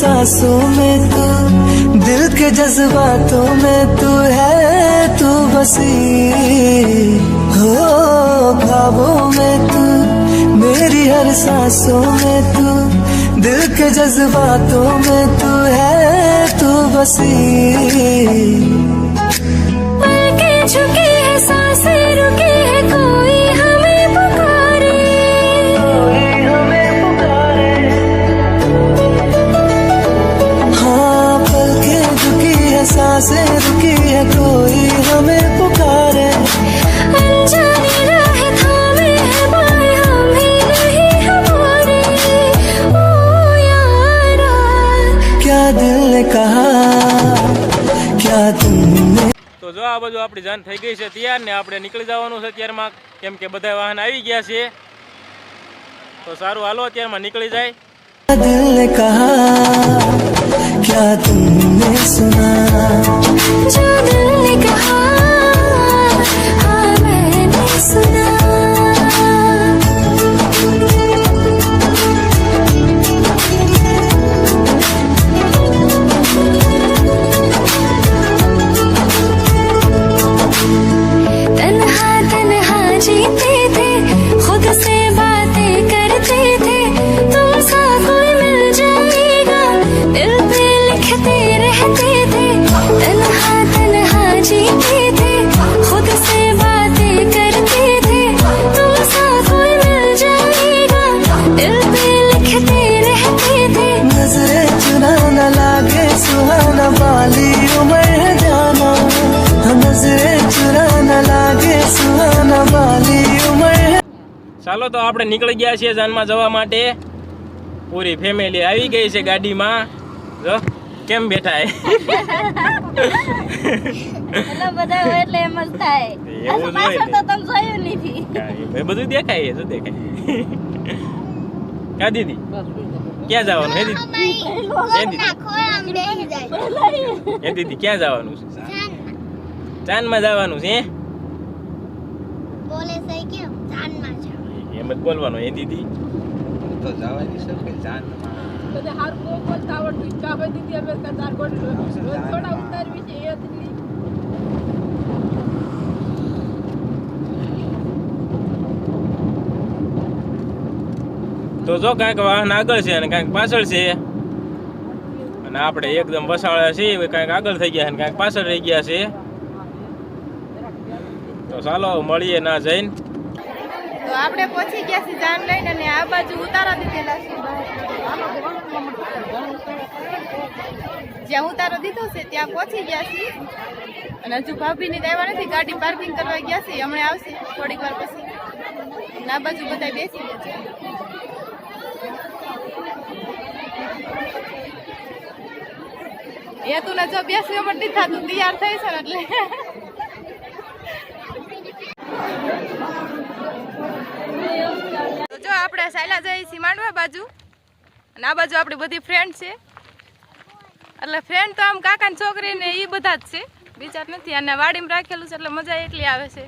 सांसों में तू, दिल के जज्बातों में तू है, तू बसी हो ख्वाबों में तू, मेरी हर सांसों में तू, दिल के जज्बातों में तू है, तू बसी। पलकें झुकी है, सांसें रुकी है, कोई हमें पुकारे, कोई हमें पुकारे। हाँ पलकें झुकी है, सांसें रुकी है, कोई हमें पुकारे। अनजानी राहें थामे है बाएं, हम ही नहीं हमारे। ओ यारा, क्या दिल ने कहा, क्या तुमने। તો જો આ બાજુ આપણી જાન થઈ ગઈ છે તૈયાર ને આપણે નીકળી જવાનું છે અત્યારમાં, કેમ કે બધા વાહન આવી ગયા છે. તો સારું હાલો અત્યારમાં નીકળી જાય. दिल ने कहा, क्या तुमने सुना, जो दिल ने कहा, हाँ मैंने सुना। तन्हा तन्हा जीते थे, खुद से बातें करते थे, तुम सा कोई मिल जाएगा, दिल पे लिखते रहते थे। तन्हा तन्हा जीते थे, खुद से बातें करते थे, तुम सा कोई मिल जाएगा, दिल पे लिखते रहते थे। नजरे चुना न लागे सुहाना, वाली उम्र है जाना, नजरे चुना न लागे सुहाना, वाली उम्र है। ચાલો તો આપણે નીકળી ગયા છીએ જાનમાં જવા માટે. પૂરી ફેમિલી આવી ગઈ છે ગાડીમાં. જો કેમ બેઠા હે. એટલે બધા હોય એટલે એમ જ થાય. એવું જ હોય પાછળ ને. તો તમે જોયું નથી. એ બધું દેખાય છે, શું દેખાય. કા દીદી ક્યાં જવાનું હે દીદી? હે દીદી? હે દીદી ક્યાં જવાનું છે? ચાંદમાં જવાનું છે. બોલે સહી કેમ જાનમાં છે. એમ જ બોલવાનું હે દીદી. તો જવાની છે કે જાનમાં બધે હાર કો બોલતા આવડતું ઈચ્છા હોય દીદી અમે કદાર કોણ રોજ થોડા ઉતારવી છે એ જ નહીં. તો જો કાંઈક વાહન આગળ છે અને કાંઈક પાછળ છે, અને આપણે એકદમ વસાળા છીએ, કાંઈક આગળ થઈ ગયા છે અને કાંઈક પાછળ રહી ગયા છે. તો ચાલો મળીએ ના જઈને. તો આપણે પહોંચી ગયા છીએ જાન લઈને, અને આ બાજુ ઉતારા દીધેલા છે. જ્યાં ઉતારો દીધો છે ત્યાં પહોંચી ગયા છીએ, અને હજુ ભાભીની આવ્યા નથી, ગાડી પાર્કિંગ કરવા ગયા છે, હમણાં આવશે થોડીક વાર પછી. અને આ બાજુ બધા બેસી ગયા છે. એ તું જો બેસવા માટે થતું તૈયાર થઈ છે ને એટલે. તો જો આપણે સાયલા જઈએ છીએ માંડવા બાજુ, અને આ બાજુ આપણી બધી ફ્રેન્ડ છે. એટલે ફ્રેન્ડ તો આમ કાકાની છોકરી ને એ બધા જ છે, બીજા નથી. અને વાડીમાં રાખેલું છે એટલે મજા એટલી આવે છે.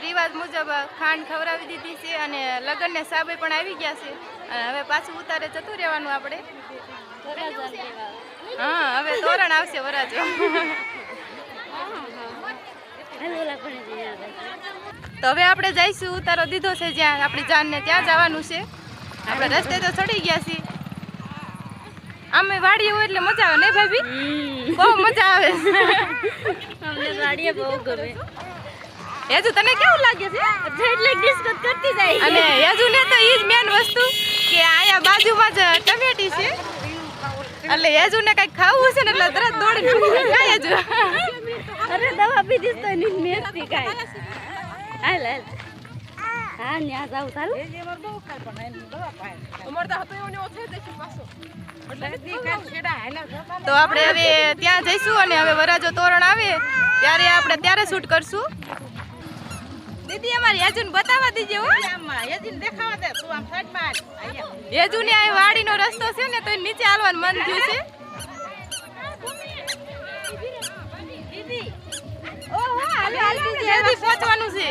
રિવાજ મુજબ ખાંડ ખવડાવી દીધી છે અને લગ્નને સાબે પણ આવી ગયા છે અને હવે પાછું ઉતારે જતું રહેવાનું આપણે. હા, હવે તોરણ આવશે વરાજો. તો હવે આપણે જઈશું, ઉતારો દીધો છે જ્યાં આપણી જાનને ત્યાં જવાનું છે. આપણે રસ્તે તો ચડી ગયા છીએ. આમે વાડીએ હોય એટલે મજા આવે ને ભાભી? બહુ મજા આવે. અમને વાડીએ બહુ ગમે. યજુ તને કેવું લાગે છે? એટલે ડિસ્કસ કરતી જાય. અને યજુ ને તો ઈ જ મેન વસ્તુ કે અહીંયા બાજુમાં જ ટમેટી છે એટલે યજુ ને કઈક ખાવું છે ને એટલે તરત દોડીને ખાય યજુ. અરે દવા પીધી તો ની મેથી કાય. હાલ હાલ. હા ન્યા જાવ ચાલો. તો આપણે હવે ત્યાં જઈશું અને હવે વરાજો તોરણ આવે ત્યારે આપણે ત્યારે શૂટ કરશું. દીદી અમારી યજુને બતાવવા દીજે હો. યજુને આ વાડીનો રસ્તો છે ને તો નીચે હાલવાનું મન થયું છે. ઓહો હાલ હાલ જલ્દી પહોંચવાનું છે.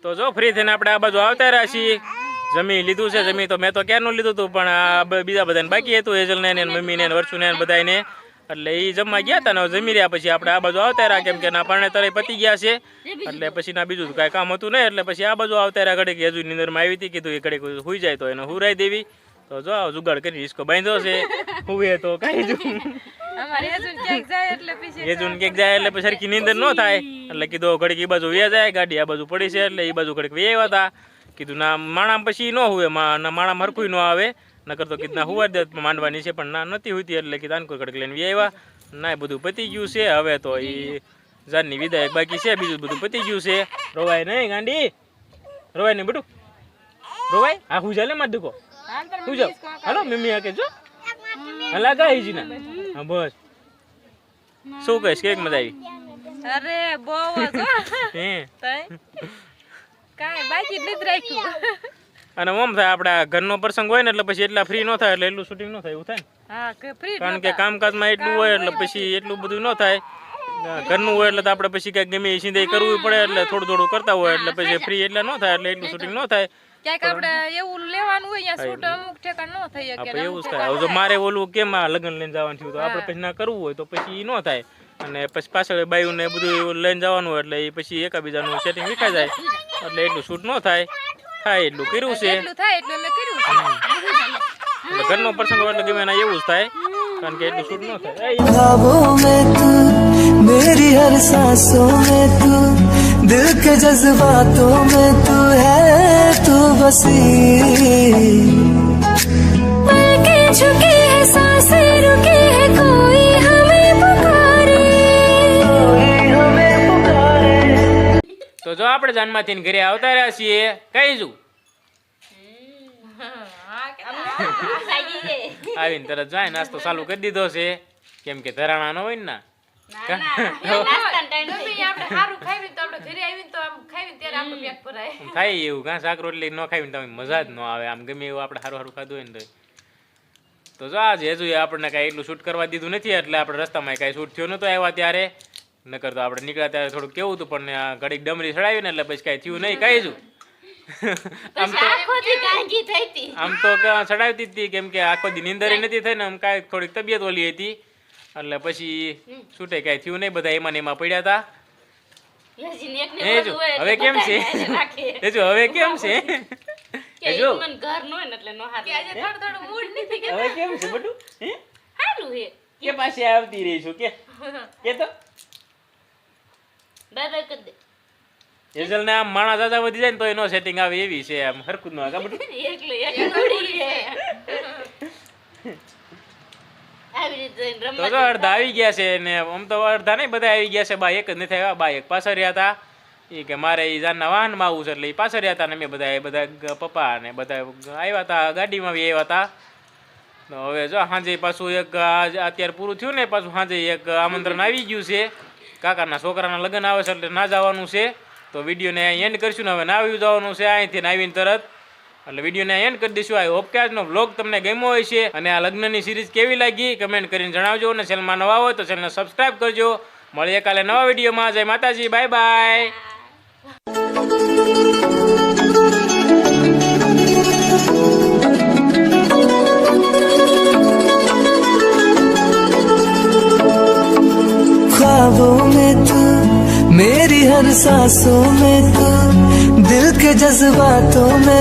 તો જો ફ્રી થઈને આપણે આ બાજુ આવતા રહ્યા છીએ. જમી લીધું છે. જમી તો મેં તો ક્યારનું લીધું હતું, પણ આ બીજા બધાને બાકી હતું, હેજલને ને મમ્મીને વર્ષુને બધાને. એટલે એ જમવા ગયા હતા ને જમી રહ્યા પછી આપણે આ બાજુ આવતા રહ્યા, કેમ કે ના પાણે તરે પતી ગયા છે. એટલે પછી ના બીજું કાંઈ કામ હતું નહીં, એટલે પછી આ બાજુ આવતા રહ્યા. ઘડીક હજુ નીંદરમાં આવી હતી, કીધું એ ઘડીક હુઈ જાય તો એને હુરાઈ દેવી. તો જો જુગાડ કરી હિસકો બાંધ્યો છે. હુએ તો કાંઈ જો હેજુન ક્યાંક જાય એટલે પછી સરખી નીંદર ન થાય, એટલે કીધું ઘડીક એ બાજુ વ્યા જાય. ગાડી આ બાજુ પડી છે એટલે એ બાજુ ઘડીક વ્યા હતા. કીધું ના માણા પછી ન હુએ, માણા હરખું ન આવે, નકર તો કીધું ના હુવા દે માંડવાની છે, પણ ના નથી હોતી એટલે કીધું આનકો ઘડીક લઈને વ્યા. ના એ બધું પતી ગયું છે. હવે તો એ જાનની વિદાય બાકી છે, બીજું બધું પતી ગયું છે. રોવાય નહીં ગાંડી, રોવાય નહીં બેટું, રોવાય. હા હું ચાલે માર દુકો હું જાઉં. હાલો મમ્મી આ કે જો હલા ગાઈ જી ના. હા બસ શું કહીશ, કેક મજા આવી? અરે બહુ જ હે કાંઈ બાકી નથી રાખ્યું. અને ઓમ થાય આપડા ઘરનો પ્રસંગ હોય ને એટલે પછી એટલા ફ્રી ન થાય, એટલે એટલું શૂટિંગ ન થાય એવું થાય ને. હા ફ્રી કારણ કે કામકાજમાં એટલું હોય એટલે પછી એટલું બધું ન થાય. ઘરનું હોય એટલે તો આપણે પછી કંઈક ગમે એ સિંધાઈ કરવું પડે, એટલે થોડું થોડું કરતા હોય એટલે પછી ફ્રી એટલે ન થાય, એટલે એટલું શૂટિંગ ન થાય. ક્યાંક આપણે એવું લેવાનું હોય અહીંયા શૂટ અમુક ઠેકાણ ન થઈ શકે. આપણે એવું જ થાય. હવે જો મારે ઓલું કેમ આ લગ્ન લઈને જવાનું થયું તો આપણે પછી ના કરવું હોય તો પછી ન થાય, અને પછી પાછળ બાયું ને બધું લઈને જવાનું હોય એટલે એ પછી એકાબીજાનું સેટિંગ વિખાઈ જાય, એટલે એટલું શૂટ ન થાય. થાય એટલું કર્યું છે, એટલું થાય એટલું મેં કર્યું છે. એટલે ઘરનો પ્રસંગ હોય એટલે ગમે ના એવું જ થાય, કારણ કે એટલું શૂટ ન થાય. ख्वाबों में तू मेरी हर सांसों में तू दिल के जज्बातों में तू है तू बसी पलकें झुकी है सांसें रुकी है कोई हमें पुकारे. તો જો આપણે જાનમાંથી ઘરે આવતા રહ્યા છીએ. કઈ જુ આવીને તરત જાય નાસ્તો ચાલુ કરી દીધો છે, કેમ કે ધરાણા ન હોય ને ના થાય એવું. ઘા શાક રોટલી ન ખાવી તમે મજા જ ન આવે. આમ ગમે એવું આપણે સારું સારું ખાધું હોય ને તો જો આજે હજુ આપણને કાંઈ એટલું શૂટ કરવા દીધું નથી, એટલે આપણે રસ્તામાં કાંઈ શૂટ થયો નતો આવ્યા ત્યારે. નકર તો આપણે નીકળ્યા ત્યારે થોડુંક કેવું હતું, પણ ઘડીક ડમરી ચડાવી ને એટલે પછી કાંઈ થયું નહીં. કઈ છું આમ તો ચડાવતી હતી, કેમ કે આખો દી નીંદર નથી થઈ ને આમ કાંઈ થોડીક તબિયત ઓલી હતી, એટલે પછી છૂટે કાંઈ થયું નહીં. બધા એમાં ને એમાં પડ્યા હતા. હવે કેમ છે? હવે કેમ છે? હવે કેમ છે બટુ? કે પાછી આવતી રહી છું કે તો હેઝલ ને આમ માણસ જાજા વધી જાય ને તો એનો સેટિંગ આવે એવી છે. આમ હરકું ન આવે બટુ. તો જો અડધા આવી ગયા છે ને, આમ તો અડધા નહીં બધા આવી ગયા છે. બા એક જ નથી આવ્યા, બા એક પાછળ રહ્યા હતા. એ કે મારે એ જાનના વાહનમાં આવું છે એટલે એ પાછળ રહ્યા હતા, ને મેં બધા પપ્પા ને બધા આવ્યા હતા, ગાડીમાં બી આવ્યા હતા. તો હવે જો સાંજે પાછું એક અત્યારે પૂરું થયું ને, પાછું સાંજે એક આમંત્રણ આવી ગયું છે. કાકાના છોકરાના લગ્ન આવે છે એટલે ના જવાનું છે. તો વિડીયોને એન્ડ કરીશું ને. હવે ના આવી જવાનું છે અહીંથી આવીને તરત, એટલે વિડીયોને એન્ડ કરી દઈશું. આઈ હોપ કે આજનો વ્લોગ તમને ગમ્યો હોય છે, અને આ લગ્નની સિરીઝ કેવી લાગી કમેન્ટ કરીને જણાવજો, અને ચેનલમાં નવા હોય તો ચેનલને સબસ્ક્રાઈબ કરજો. મળીએ કાલે નવા વિડીયોમાં. જય માતાજી, બાય બાય. ख्वाबों में तू मेरी हर सांसों में तू दिल के जज्बातों में